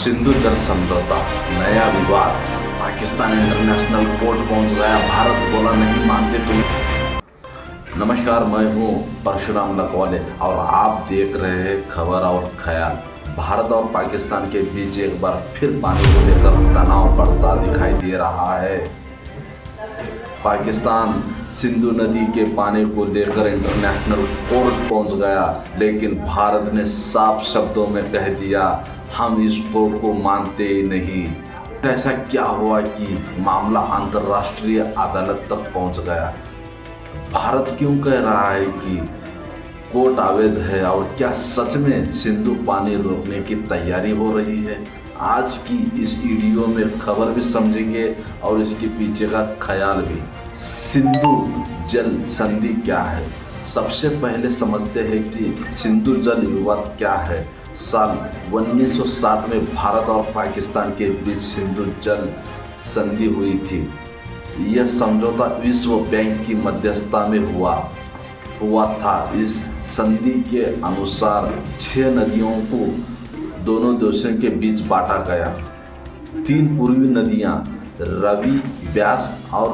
सिंधु जल समझौता, नया विवाद। पाकिस्तान इंटरनेशनल कोर्ट पहुंच गया। भारत बोला नहीं मानते तुम। नमस्कार, मैं हूं परशुराम लखवाले और आप देख रहे हैं खबर और ख्याल। भारत और पाकिस्तान के बीच एक बार फिर पानी को लेकर तनाव बढ़ता दिखाई दे रहा है। पाकिस्तान सिंधु नदी के पानी को लेकर इंटरनेशनल कोर्ट पहुंच गया, लेकिन भारत ने साफ शब्दों में कह दिया, हम इस कोर्ट को मानते ही नहीं। ऐसा क्या हुआ कि मामला अंतर्राष्ट्रीय अदालत तक पहुंच गया? भारत क्यों कह रहा है कि कोर्ट अवैध है, और क्या सच में सिंधु पानी रोकने की तैयारी हो रही है? आज की इस वीडियो में खबर भी समझेंगे और इसके पीछे का ख्याल भी। सिंधु जल संधि क्या है? सबसे पहले समझते हैं कि सिंधु जल विवाद क्या है। साल 1907 में भारत और पाकिस्तान के बीच सिंधु जल संधि हुई थी। यह समझौता विश्व बैंक की मध्यस्थता में हुआ था। इस संधि के अनुसार 6 नदियों को दोनों देशों के बीच बांटा गया। 3 पूर्वी नदियां रावी, ब्यास और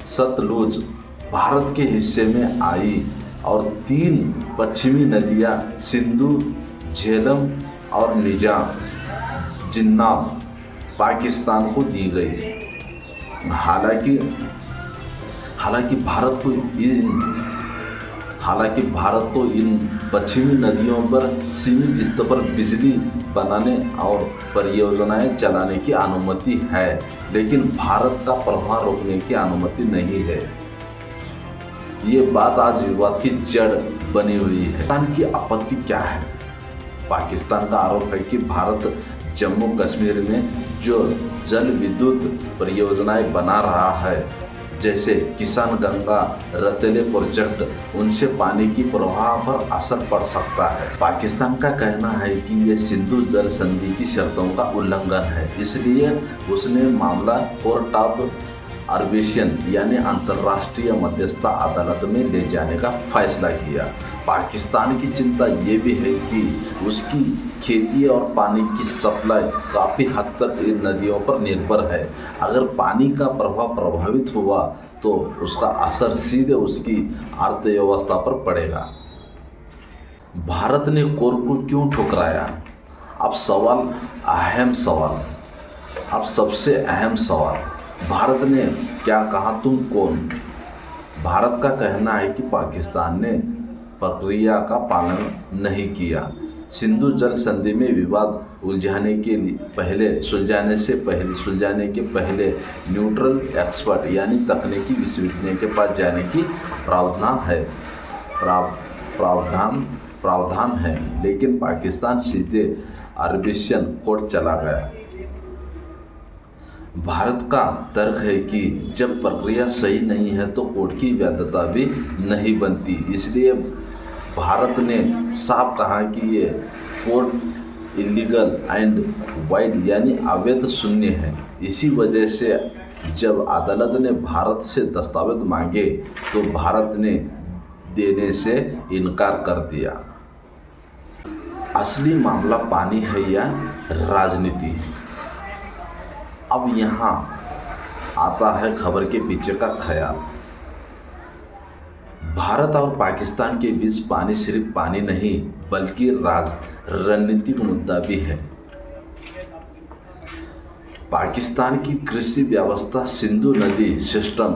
सतलुज भारत के हिस्से में आई और 3 पश्चिमी नदियां सिंधु, झेलम और जिन्नाब पाकिस्तान को दी गई। हालांकि भारत को इन पश्चिमी नदियों पर सीमित स्तर पर बिजली बनाने और परियोजनाएं चलाने की अनुमति है, लेकिन भारत का प्रभाव रोकने की अनुमति नहीं है। ये बात आज विवाद की जड़ बनी हुई है। पाकिस्तान की आपत्ति क्या है? पाकिस्तान का आरोप है कि भारत जम्मू कश्मीर में जो जल विद्युत परियोजनाएं बना रहा है, जैसे किसान गंगा, रतेले प्रोजेक्ट, उनसे पानी की प्रवाह पर असर पड़ सकता है। पाकिस्तान का कहना है कि ये सिंधु जल संधि की शर्तों का उल्लंघन है, इसलिए उसने मामला कोर्ट ऑफ आर्बिट्रेशन यानी अंतर्राष्ट्रीय मध्यस्थता अदालत में ले जाने का फैसला किया। पाकिस्तान की चिंता ये भी है कि उसकी खेती और पानी की सप्लाई काफ़ी हद तक इन नदियों पर निर्भर है। अगर पानी का प्रवाह प्रभावित हुआ तो उसका असर सीधे उसकी अर्थव्यवस्था पर पड़ेगा। भारत ने कोर्ट को क्यों ठुकराया? अब सबसे अहम सवाल, भारत ने क्या कहा, तुम कौन? भारत का कहना है कि पाकिस्तान ने प्रक्रिया का पालन नहीं किया। सिंधु जल संधि में विवाद सुलझाने के पहले न्यूट्रल एक्सपर्ट यानी तकनीकी विश्वविद्यालय के पास जाने की प्रावधान है, लेकिन पाकिस्तान सीधे आर्बिट्रेशन कोर्ट चला गया। भारत का तर्क है कि जब प्रक्रिया सही नहीं है तो कोर्ट की वैधता भी नहीं बनती। इसलिए भारत ने साफ कहा कि ये कोर्ट इलीगल एंड वाइड यानी अवैध शून्य है। इसी वजह से जब अदालत ने भारत से दस्तावेज मांगे तो भारत ने देने से इनकार कर दिया। असली मामला पानी है या राजनीति? अब यहाँ आता है खबर के पीछे का ख्याल। भारत और पाकिस्तान के बीच पानी सिर्फ पानी नहीं बल्कि रणनीतिक मुद्दा भी है। पाकिस्तान की कृषि व्यवस्था सिंधु नदी सिस्टम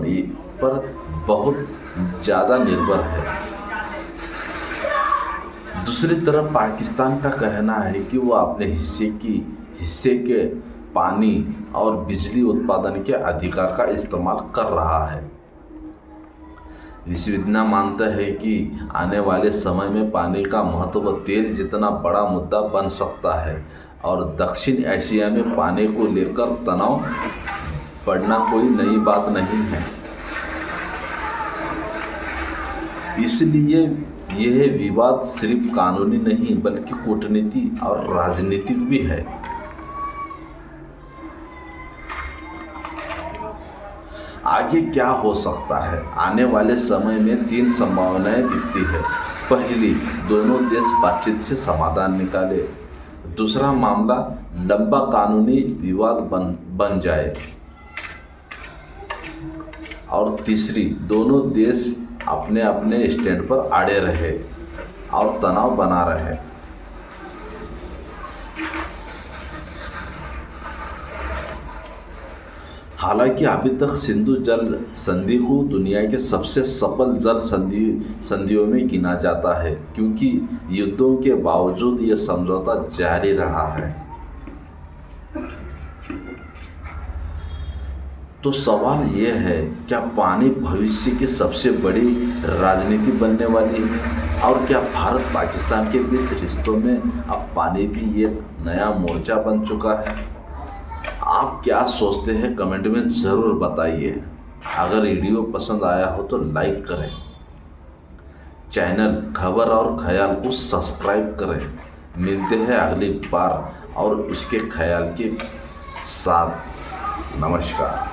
पर बहुत ज़्यादा निर्भर है। दूसरी तरफ पाकिस्तान का कहना है कि वह अपने हिस्से के पानी और बिजली उत्पादन के अधिकार का इस्तेमाल कर रहा है। विश्वविद्यालय मानता है कि आने वाले समय में पानी का महत्व तेल जितना बड़ा मुद्दा बन सकता है और दक्षिण एशिया में पानी को लेकर तनाव बढ़ना कोई नई बात नहीं है। इसलिए यह विवाद सिर्फ कानूनी नहीं बल्कि कूटनीतिक और राजनीतिक भी है। आगे क्या हो सकता है? आने वाले समय में 3 संभावनाएं दिखती है। पहली, दोनों देश बातचीत से समाधान निकाले। दूसरा मामला लंबा कानूनी विवाद बन जाए। और तीसरी, दोनों देश अपने अपने स्टैंड पर अड़े रहे और तनाव बना रहे। हालांकि अभी तक सिंधु जल संधि को दुनिया के सबसे सफल जल संधियों में गिना जाता है, क्योंकि युद्धों के बावजूद यह समझौता जारी रहा है। तो सवाल यह है, क्या पानी भविष्य की सबसे बड़ी राजनीति बनने वाली है? और क्या भारत पाकिस्तान के बीच रिश्तों में अब पानी भी एक नया मोर्चा बन चुका है? आप क्या सोचते हैं, कमेंट में ज़रूर बताइए। अगर वीडियो पसंद आया हो तो लाइक करें, चैनल खबर और ख्याल को सब्सक्राइब करें। मिलते हैं अगली बार और उसके ख्याल के साथ। नमस्कार।